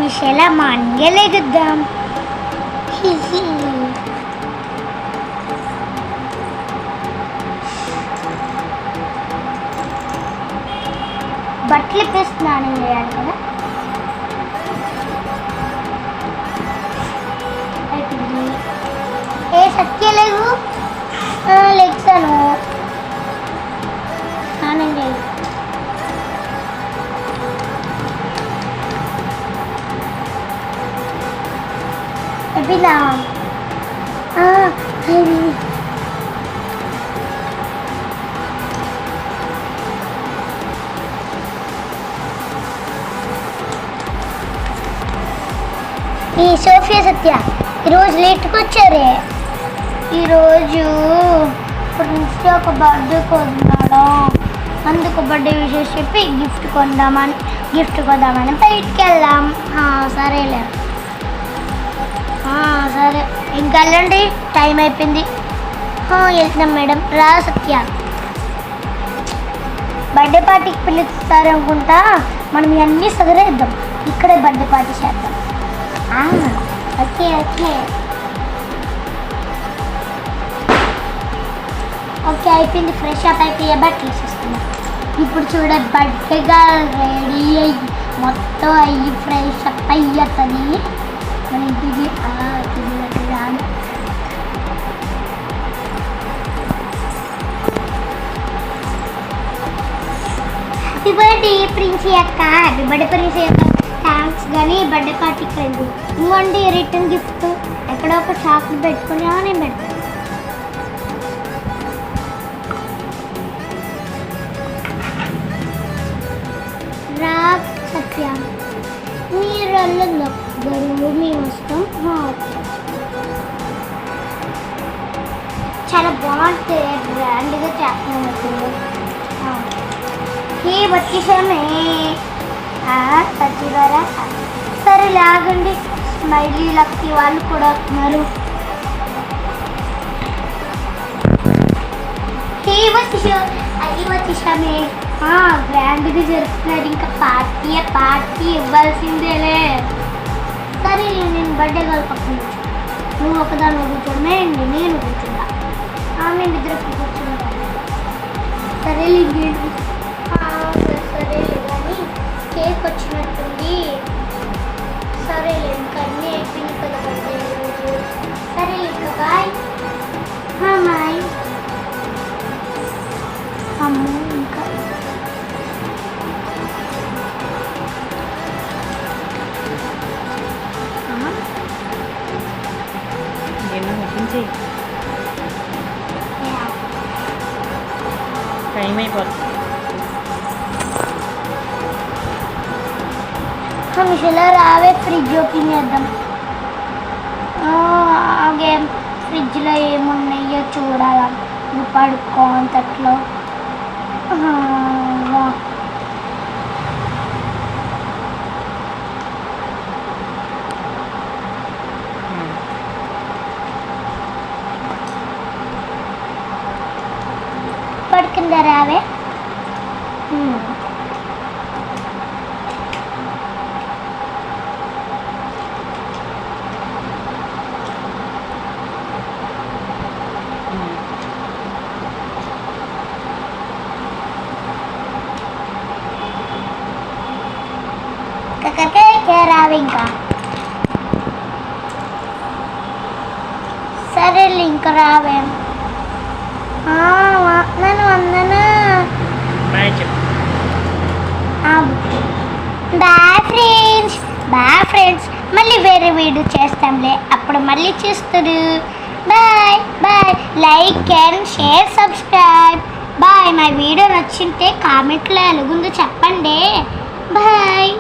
మిషెలా మంగలేగుద్దాం. బట్టలు ఇప్పి స్నానం చేయాలి కదా. ఏ సత్య లేవు లెగ్సాను స్నానం చేయి. ఎప్పిదా ఈ సోఫియా సత్య ఈరోజు లేట్కి వచ్చారే. ఈరోజు ప్రిన్స్కి ఒక బర్త్డే కొన్నాడు, అందుకు బర్త్డే విషయం చెప్పి గిఫ్ట్ కొందామని బయటికి వెళ్దాం. సరేలే సరే ఇంకా వెళ్ళండి, టైం అయిపోయింది. వెళ్తున్నాం మేడం. రా సత్య, బర్త్డే పార్టీకి పిలుస్తారు అనుకుంటా. మనం ఇవన్నీ సదరేద్దాం, ఇక్కడే బర్త్డే పార్టీ చేద్దాం. ఓకే ఓకే ఓకే అయిపోయింది. ఫ్రెష్ అప్ అయిపోయే బట్టలు వేసేస్తున్నాం. ఇప్పుడు చూడ బర్త్డేగా రెడీ అయ్యి మొత్తం అయ్యి ఫ్రెష్ అప్ అయ్యతని మన ఇంటికి రాను. హ్యాపీ బర్త్డే ప్రిన్సీ అక్క, హ్యాపీ బర్త్డే ప్రిన్సీ అక్క. థ్యాంక్స్. కానీ బర్త్డే పార్టీకి వెళ్ళి ఇంకోండి రిటర్న్ గిఫ్ట్ ఎక్కడో ఒక షాప్ని పెట్టుకుని నేను పెడతాను. రా సత్య, మీరు వెళ్ళదు గరువు మేము వస్తాం. చాలా బాగుంటుంది, గ్రాండ్గా చేస్తున్నాం. వచ్చేసామే సచివారా. సరే లాగండి, స్మైలీ లక్కీ వాళ్ళు కూడా వస్తున్నారు. అది వచ్చేసామే, గ్రాండ్గా జరుపుతున్నారు. ఇంకా పార్టీ ఇవ్వాల్సిందేలే. సరే నేను బర్త్డే గర్ల్ పక్కన నువ్వు ఒకదాన్ని కూర్చోమే, నేను కూర్చుంటా. మేము ఇద్దరు కూర్చుంటా. సరేలే సరేలే కానీ కేక్ వచ్చినట్టుంది. సరేలే ఇంకా అన్నీ అయిపోయింది కదా బర్త్డే రోజు. సరేలే ఇంకా బాయ్. బాయ్. అమ్మో ఇంకా టైం అయిపోతుంది. మిషన్లో రావే, ఫ్రిడ్జ్ ఓపెన్ చేద్దాం. గేమ్ ఫ్రిడ్జ్లో ఏమున్నాయో చూడాలా. నువ్వు పడుకో అంతట్లో. పడుకుందా రావే. రావే ఇంకా. సరే ఇంకా రావే. నన్ను వందనా. బాయ్ ఫ్రెండ్స్, మళ్ళీ వేరే వీడియో చేస్తాంలే, అప్పుడు మళ్ళీ చూస్తారు. Bye bye. Like and share subscribe. Bye. మా వీడియో నచ్చింటే కామెంట్లో ఎలాగుందో చెప్పండి. బాయ్.